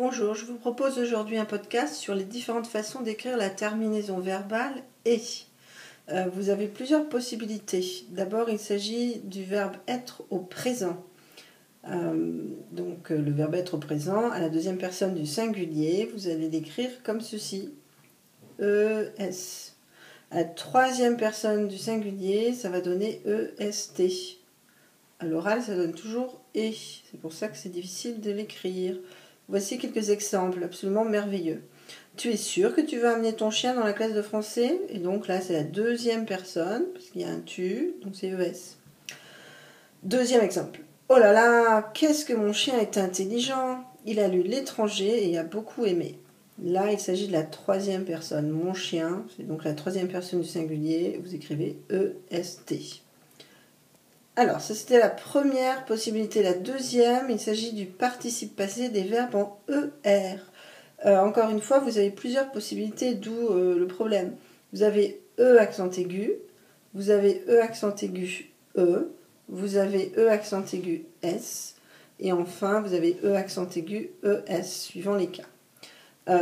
Bonjour, je vous propose aujourd'hui un podcast sur les différentes façons d'écrire la terminaison verbale « et ». Vous avez plusieurs possibilités. D'abord, il s'agit du verbe être au présent. Le verbe être au présent, à la deuxième personne du singulier, vous allez l'écrire comme ceci, ES. À la troisième personne du singulier, ça va donner EST. À l'oral, ça donne toujours « et ». C'est pour ça que c'est difficile de l'écrire. Voici quelques exemples absolument merveilleux. Tu es sûr que tu veux amener ton chien dans la classe de français? Et donc là, c'est la deuxième personne, parce qu'il y a un tu, donc c'est ES. Deuxième exemple. Oh là là, qu'est-ce que mon chien est intelligent! Il a lu L'étranger et a beaucoup aimé. Là, il s'agit de la troisième personne. Mon chien, c'est donc la troisième personne du singulier. Vous écrivez EST. Alors, ça c'était la première possibilité. La deuxième, il s'agit du participe passé des verbes en ER. Encore une fois, vous avez plusieurs possibilités, d'où le problème. Vous avez E accent aigu, vous avez E accent aigu E, vous avez E accent aigu S, et enfin vous avez E accent aigu ES, suivant les cas.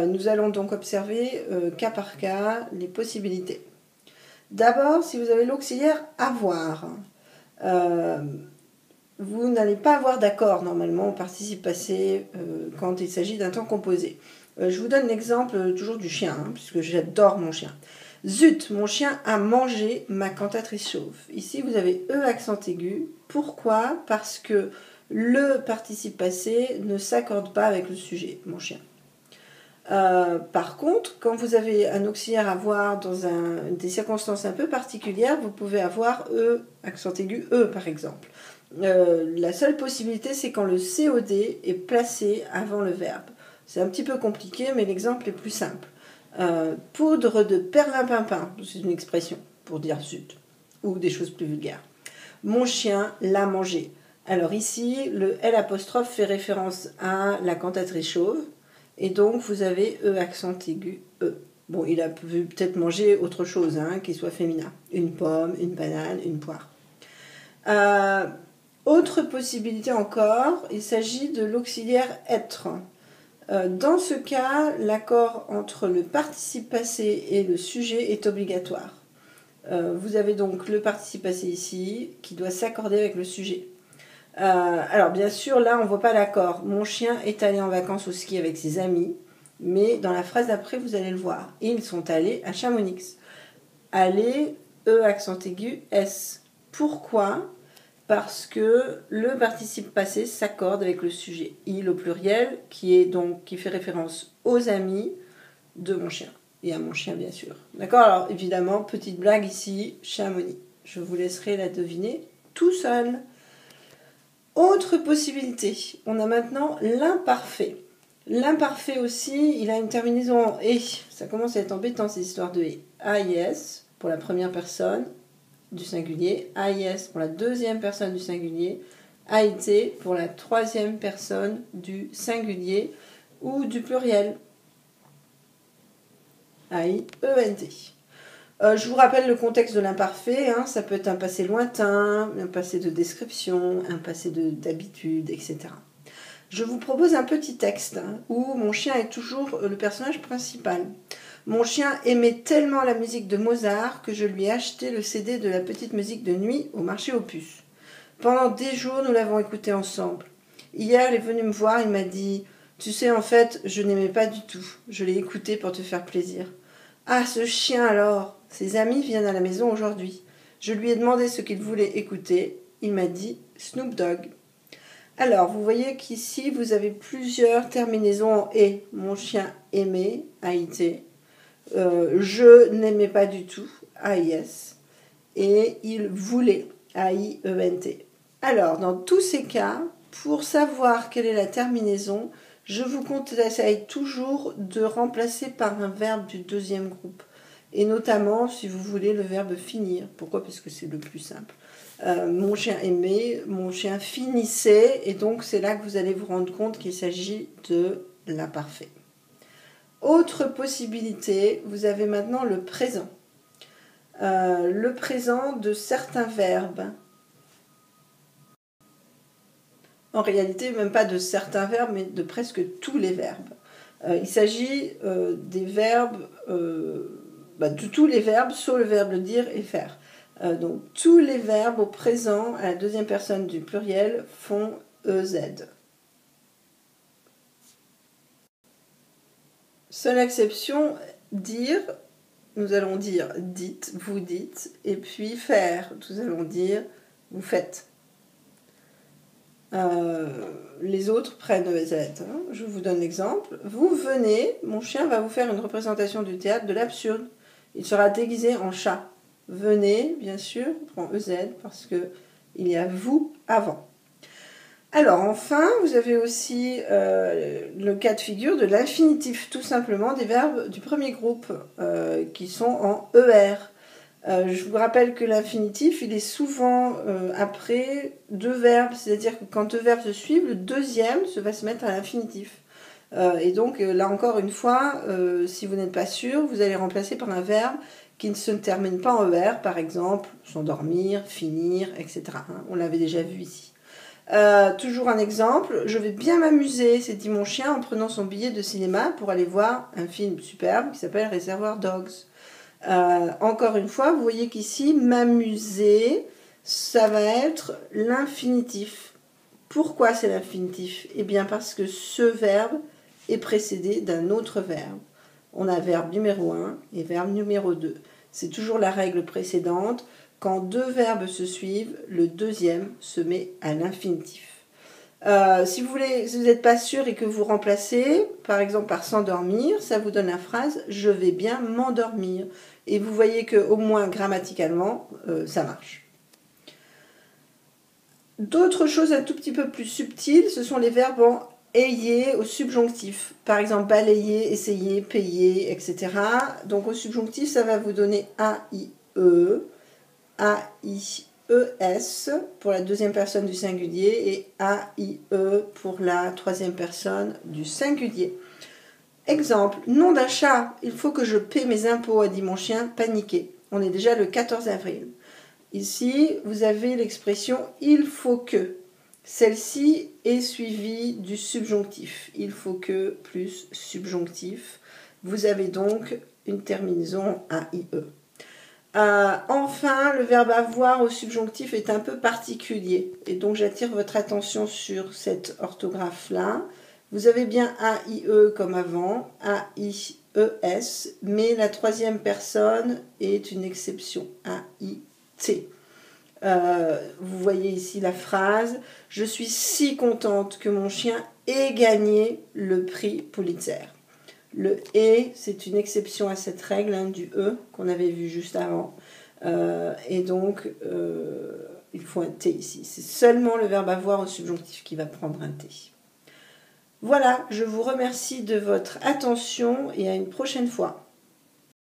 Nous allons donc observer cas par cas les possibilités. D'abord, si vous avez l'auxiliaire avoir, vous n'allez pas avoir d'accord normalement au participe passé quand il s'agit d'un temps composé. Je vous donne l'exemple toujours du chien, puisque j'adore mon chien. Zut, mon chien a mangé ma cantatrice chauve. Ici, vous avez E accent aigu. Pourquoi? Parce que le participe passé ne s'accorde pas avec le sujet, mon chien. Par contre, quand vous avez un auxiliaire avoir dans des circonstances un peu particulières, vous pouvez avoir E accent aigu E par exemple. La seule possibilité, c'est quand le COD est placé avant le verbe. C'est un petit peu compliqué, mais l'exemple est plus simple. Poudre de perlimpinpin, c'est une expression pour dire zut, ou des choses plus vulgaires. Mon chien l'a mangé. Alors ici, le L' fait référence à la cantatrice chauve, et donc vous avez E accent aigu E. Bon, il a peut-être mangé autre chose, qui soit féminin. Une pomme, une banane, une poire. Autre possibilité encore, il s'agit de l'auxiliaire être. Dans ce cas, l'accord entre le participe passé et le sujet est obligatoire. Vous avez donc le participe passé ici qui doit s'accorder avec le sujet. Alors bien sûr, là on ne voit pas l'accord. Mon chien est allé en vacances au ski avec ses amis, mais dans la phrase d'après, vous allez le voir. Ils sont allés à Chamonix. Aller, E accent aigu, S. Pourquoi? Parce que le participe passé s'accorde avec le sujet. Il au pluriel, qui fait référence aux amis de mon chien. Et à mon chien, bien sûr. D'accord? Alors, évidemment, petite blague ici, Chamonix. Je vous laisserai la deviner tout seul. Autre possibilité, on a maintenant l'imparfait. L'imparfait aussi, il a une terminaison en « et ». Ça commence à être embêtant, ces histoires de « et ». AIS pour la première personne du singulier, AIS pour la deuxième personne du singulier, AIT pour la troisième personne du singulier ou du pluriel. AIENT. Je vous rappelle le contexte de l'imparfait, ça peut être un passé lointain, un passé de description, un passé d'habitude, etc. Je vous propose un petit texte où mon chien est toujours le personnage principal. Mon chien aimait tellement la musique de Mozart que je lui ai acheté le CD de la petite musique de nuit au marché aux puces. Pendant des jours, nous l'avons écouté ensemble. Hier, il est venu me voir, il m'a dit « Tu sais, en fait, je n'aimais pas du tout. Je l'ai écouté pour te faire plaisir. » Ah, ce chien alors! Ses amis viennent à la maison aujourd'hui. Je lui ai demandé ce qu'il voulait écouter. Il m'a dit Snoop Dogg. Alors, vous voyez qu'ici, vous avez plusieurs terminaisons en « et ». Mon chien aimait, AIT. Je n'aimais pas du tout, AIS. Et il voulait, AIENT. Alors, dans tous ces cas, pour savoir quelle est la terminaison, je vous conseille toujours de remplacer par un verbe du deuxième groupe. Et notamment, si vous voulez, le verbe finir. Pourquoi? Parce que c'est le plus simple. Mon chien aimait, mon chien finissait, et donc c'est là que vous allez vous rendre compte qu'il s'agit de l'imparfait. Autre possibilité, vous avez maintenant le présent. Le présent de certains verbes. En réalité, même pas de certains verbes, mais de presque tous les verbes. Il s'agit des verbes, de tous les verbes, sauf le verbe dire et faire. Donc tous les verbes au présent, à la deuxième personne du pluriel, font EZ. Seule exception, dire, nous allons dire dites, vous dites, et puis faire, nous allons dire vous faites. Les autres prennent EZ. Je vous donne l'exemple. Vous venez, mon chien va vous faire une représentation du théâtre de l'absurde. Il sera déguisé en chat. Venez, bien sûr, prend EZ parce qu'il y a vous avant. Alors enfin, vous avez aussi le cas de figure de l'infinitif, tout simplement des verbes du premier groupe qui sont en ER. Je vous rappelle que l'infinitif, il est souvent après deux verbes, c'est-à-dire que quand deux verbes se suivent, le deuxième va se mettre à l'infinitif. Et donc là encore une fois, si vous n'êtes pas sûr, vous allez remplacer par un verbe qui ne se termine pas en ER, par exemple s'endormir, finir, etc. On l'avait déjà vu ici. Toujours un exemple, je vais bien m'amuser, s'est dit mon chien en prenant son billet de cinéma pour aller voir un film superbe qui s'appelle Reservoir Dogs. Encore une fois, vous voyez qu'ici, m'amuser, ça va être l'infinitif. Pourquoi c'est l'infinitif? Eh bien parce que ce verbe est précédé d'un autre verbe. On a verbe numéro 1 et verbe numéro 2. C'est toujours la règle précédente. Quand deux verbes se suivent, le deuxième se met à l'infinitif. Si vous n'êtes pas sûr et que vous remplacez, par exemple par s'endormir, ça vous donne la phrase « je vais bien m'endormir ». Et vous voyez qu'au moins grammaticalement, ça marche. D'autres choses un tout petit peu plus subtiles, ce sont les verbes en ayez au subjonctif. Par exemple, balayer, essayer, payer, etc. Donc au subjonctif, ça va vous donner A-I-E, A-I-E-S pour la deuxième personne du singulier et A-I-E pour la troisième personne du singulier. Exemple, nom d'un chat, il faut que je paie mes impôts, a dit mon chien, paniqué. On est déjà le 14 avril. Ici, vous avez l'expression il faut que. Celle-ci est suivie du subjonctif. Il faut que plus subjonctif. Vous avez donc une terminaison AIE. Enfin, le verbe avoir au subjonctif est un peu particulier. Et donc, j'attire votre attention sur cette orthographe-là. Vous avez bien AIE comme avant, AIES, mais la troisième personne est une exception, AIT. Vous voyez ici la phrase « Je suis si contente que mon chien ait gagné le prix Pulitzer ». Le « et », c'est une exception à cette règle du « e » qu'on avait vu juste avant. Et donc, il faut un « t » ici. C'est seulement le verbe avoir au subjonctif qui va prendre un « t ». Voilà, je vous remercie de votre attention et à une prochaine fois.